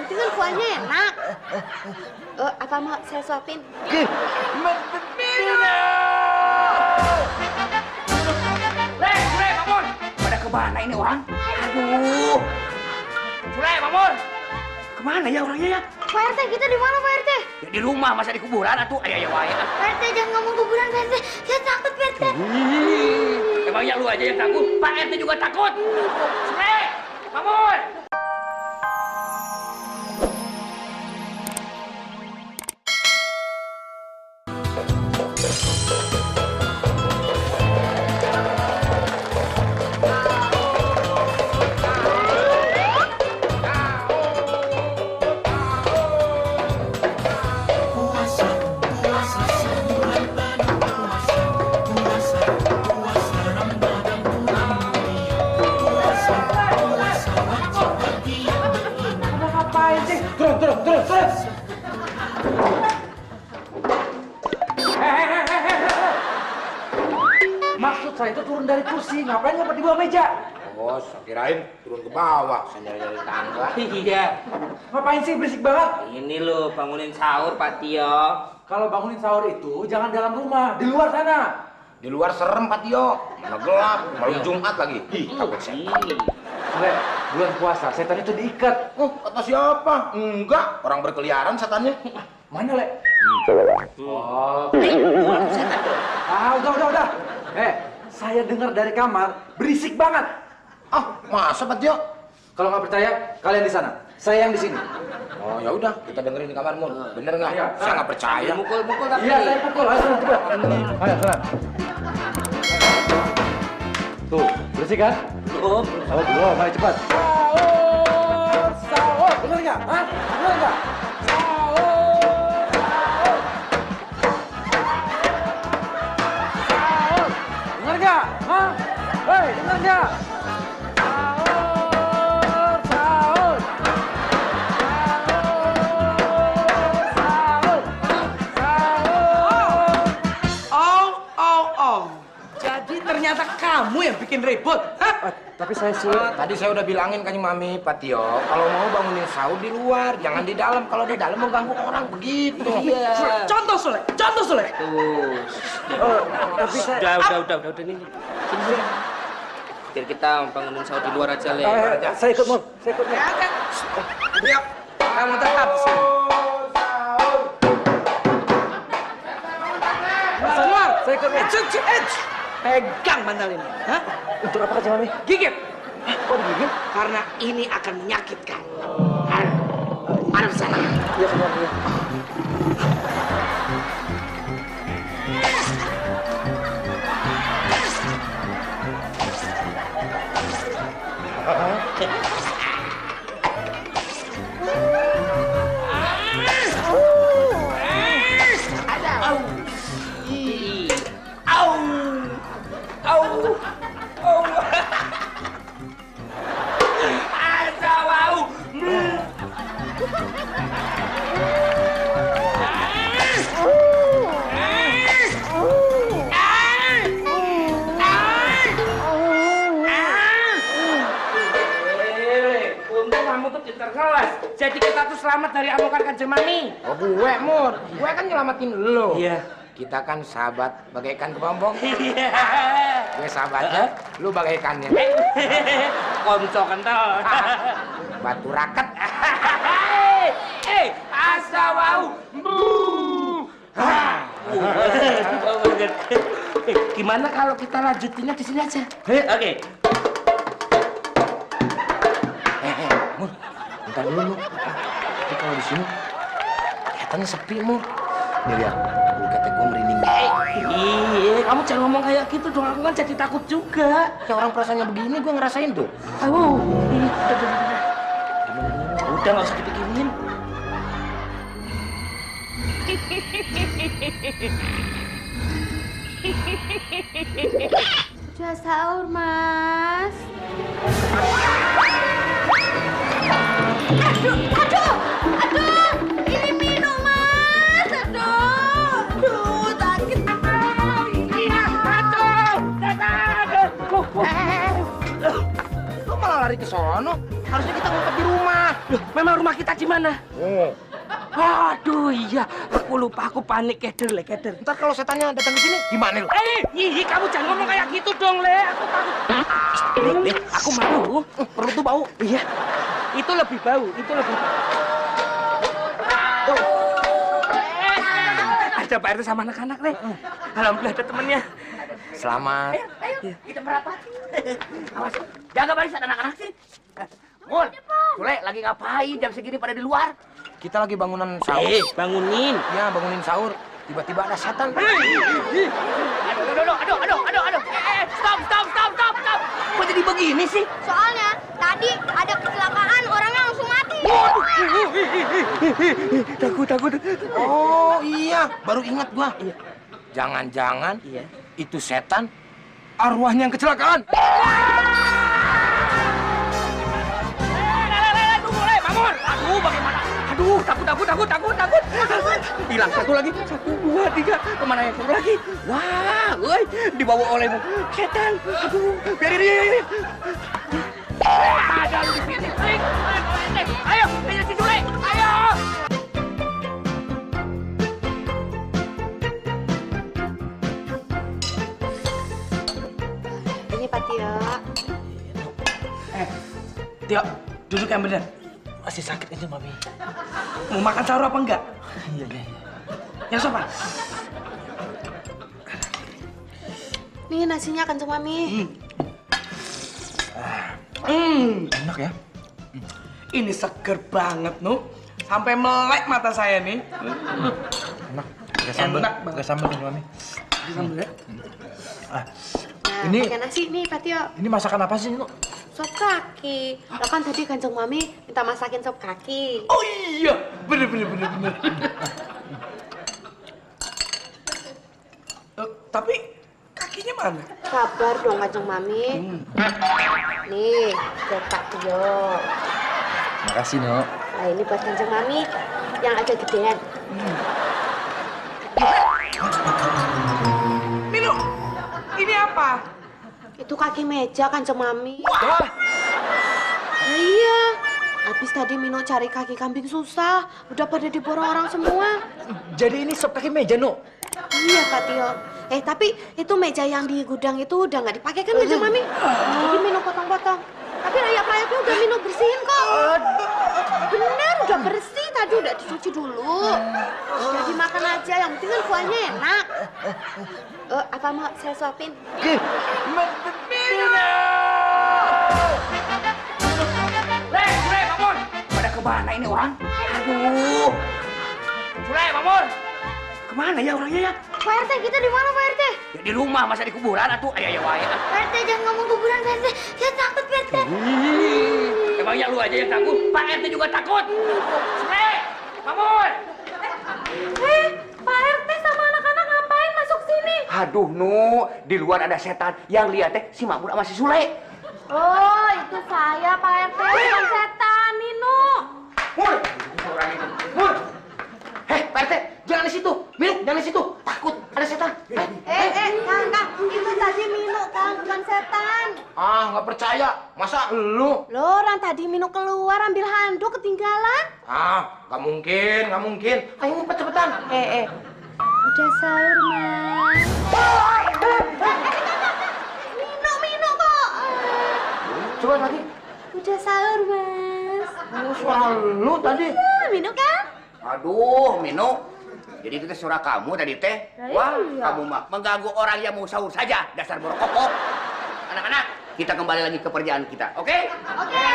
Itu kan kuahnya enak. Apa mau saya suapin? Sule, bangun! Pada kemana ini orang? Aduh. Sule, bangun! Kemana ya orangnya ya? Pak RT, kita di mana Pak RT? Ya, di rumah, masa di kuburan atuh. Ayo, wae. Pak RT, jangan ngomong kuburan Pak RT. Saya takut Pak RT. Emangnya lu aja yang takut? Pak RT juga takut. Sule, bangun! Turun. Maksud saya itu turun dari kursi, ngapain ngumpet di bawah meja? Bos, kirain turun ke bawah, saya nyari tangga. Iya. Ngapain sih berisik banget? Ini lo bangunin sahur, Pak Tio. Kalau bangunin sahur itu jangan dalam rumah, di luar sana. Di luar serem, Pak Tio. Mana gelap, malam Jumat lagi. Ih, takut setan. Sule, bulan puasa, setan itu diikat. Oh, kata siapa? Enggak, orang berkeliaran setannya. Mana, Le? Oh, Setan. Udah. Saya dengar dari kamar, berisik banget. ah, masa Pak Tio? Kalau nggak percaya, kalian di sana. Saya yang di sini. Oh, ya udah, kita dengerin di kamarmu. Bener nggak? Iya. Saya nggak percaya. Mukul-mukul tapi. Iya, saya pukul. Ayo, cepat. Ayo, sana. Tuh, bersih kan? Belum. Oh, belum. Ayo, cepat. Sahur. Bener nggak? Hah? Bener nggak? Dengar nggak? Hah? Hei, dengar nggak? Sahur. Jadi ternyata kamu yang bikin ribut, hah? Tapi saya sih... Tadi saya udah bilangin kan Mami, Pak Tio, kalau mau bangunin sahur di luar, jangan di dalam. Kalau di dalam mengganggu orang begitu. Iya. Contoh Sule. Tuh. Tapi saya... Udah nih. Sini. Biar kita bangunin sahur di luar aja, Le. Saya ikut, Mon. Saya ikut, Mon. Ya kan? Diam. Kamu tetap sini. Keluar. Saya ikut, Mon. Pegang bantal ini, hah? Untuk apa Kak Mami? Gigit. Kok digigit? Karena ini akan menyakitkan. Mana sana? Iya, Kak Mami. Untung kamu tuh pintar kelas. Jadi kita tuh selamat dari amukan Kanjeng Mami. Oh, gue, Mur. Gue kan nyelamatin lo. Iya. Kita kan sahabat bagaikan kepompong. Iya. Gue sahabatnya, lu bagaikannya. Konco kental. Batu raket. Asawau. Gimana kalau kita lanjutinnya di sini aja? Oke. Mur, bentar dulu, Mur. Tapi kalau di sini kelihatannya sepi, Mur. Nih lihat, bulu ketek gue merinding. Iya, kamu jangan ngomong kayak gitu dong. Aku kan jadi takut juga. Kayak orang perasaannya begini, gue ngerasain tuh. Udah nggak usah dipikirin. Udah sahur, Mas. Aduh, ini minum, Mas. Aduh, sakit. Lu malah lari ke sono. Harusnya kita ngumpet di rumah. Loh, memang rumah kita di mana? Oh. Aduh iya, aku lupa, aku panik keder. Ntar kalau setannya datang ke sini, gimana lu? Kamu jangan ngomong kayak gitu dong, Le. Aku takut. Aku malu. Perut tuh bau. Iya, itu lebih bau, Ada Pak RT sama anak-anak, Le. Alhamdulillah ada temennya. Selamat. Ayo, kita merapat. Awas, jaga barisan anak-anak sih. Mul, Sule lagi ngapain jam segini pada di luar? Kita lagi bangunan sahur. Bangunin. Ya, bangunin sahur. Tiba-tiba ada setan. Aduh. Stop. Kok jadi begini sih? Soalnya tadi ada kecelakaan, orangnya langsung mati. Takut. Oh iya, baru ingat gua. Jangan-jangan Iya. itu setan arwahnya yang kecelakaan. Tunggu, Le, bangun. Aduh, bagaimana? Aduh, takut. Hilang satu lagi. 1, 2, 3. Kemana yang satu lagi? Wah, woi, dibawa olehmu. Setan. Aduh, biarin dia. Ada lu di sini. Ayo, kejar si Sule. Ayo. Ini Pak Tio. Tio, duduk yang benar. Masih sakit aja, Mami. Mau makan sahur apa enggak? Iya. Yang sopan. Nih nasinya kan cuma Mami. Enak ya? Ini seger banget, Nu. Sampai melek mata saya nih. Enak. Pakai sambal. Enak banget. Pakai sambal nih, Mami. Nah, Ini- pakai nasi nih Pak Tio. Ini masakan apa sih, Nuk? Sop kaki. Lah kan tadi Kanjeng Mami minta masakin sop kaki. Oh iya, bener. Tapi kakinya mana? Sabar dong Kanjeng Mami. Nih, buat Pak Tio. Makasih, Nuk. Nah ini buat Kanjeng Mami yang agak gedean. Mino, ini apa? Itu kaki meja Kanjeng Mami. Wah, Nah, iya. Habis tadi Mino cari kaki kambing susah. Udah pada diborong orang semua. jadi ini sop kaki meja, Nuk. Iya Kak Tio. Tapi itu meja yang di gudang itu udah nggak dipakai kan Kanjeng Mami? Jadi Mino potong-potong. Tapi rayap-rayapnya udah Mino bersihin kok. Bener, udah bersih. Tadi udah dicuci dulu. Udah dimakan aja. Yang penting kan kuahnya enak. Apa mau saya suapin? Sule, bangun! Pada kemana ini orang? Aduh! Sule, bangun! Kemana ya orangnya ya? Pak RT, kita di mana Pak RT? Ya di rumah, masa di kuburan atuh? Ayah waya. Pak RT jangan ngomong kuburan Pak RT. Saya takut Pak RT. Emangnya lu aja yang takut? Pak RT juga takut. Sule, bangun! Pak RT sama anak-anak ngapain masuk sini? Aduh, Nu, di luar ada setan. Yang lihat teh si Makmur sama si Sule. Oh, itu saya Pak RT, bukan setan, Mino. Mur! Orang itu. Mur! Pak RT, jangan di situ. Minu, jangan di situ. Takut ada setan. Kang, itu tadi Mino, Kang, bukan setan. Ah, nggak percaya. Masa lu? Loh, orang tadi Mino keluar ambil handuk ketinggalan. Ah, nggak mungkin. Ayo ngumpet cepetan. Udah sahur, Mas. Mino kok. Coba lagi. Udah sahur, Mas. Oh, suara lu tadi. Ya, Mino kan? Aduh, Mino. Jadi itu teh suara kamu tadi teh. Wah, Iya. kamu mah mengganggu orang yang mau sahur saja. Dasar borokokok. Anak-anak, kita kembali lagi ke perjalanan kita, oke? Oke.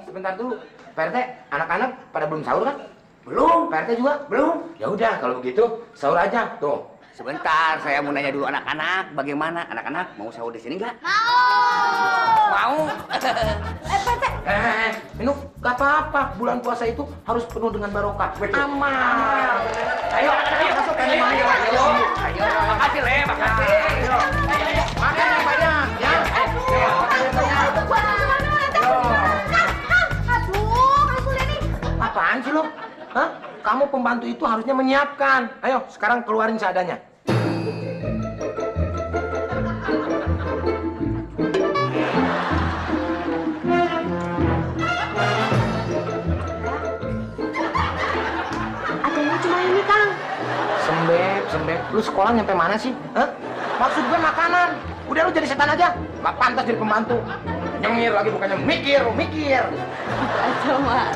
Sebentar dulu. Pak RT, anak-anak pada belum sahur kan? Belum. Pak RT juga? Belum. Ya udah, kalau begitu sahur aja. Tuh. Sebentar, saya mau nanya dulu anak-anak. Bagaimana? Anak-anak mau sahur di sini nggak? Mau. Mau. Pak RT. Minum, gak apa-apa. Bulan puasa itu harus penuh dengan barokah. Aman. Ayo, anak-anak, ayo masuk. Ayo. Makasih, Le. Makasih. Ayo. Makan yang banyak, ya. Aduh, Kang Sule nih. Apaan sih lo? Hah? Kamu pembantu itu harusnya menyiapkan. Ayo, sekarang keluarin seadanya. rumah ini, Kang. Sembep. Lu sekolah nyampe mana sih? Hah? Maksud gue makanan. Udah lu jadi setan aja. Gak pantas jadi pembantu. Nyengir lagi bukannya mikir. Itu aja marah.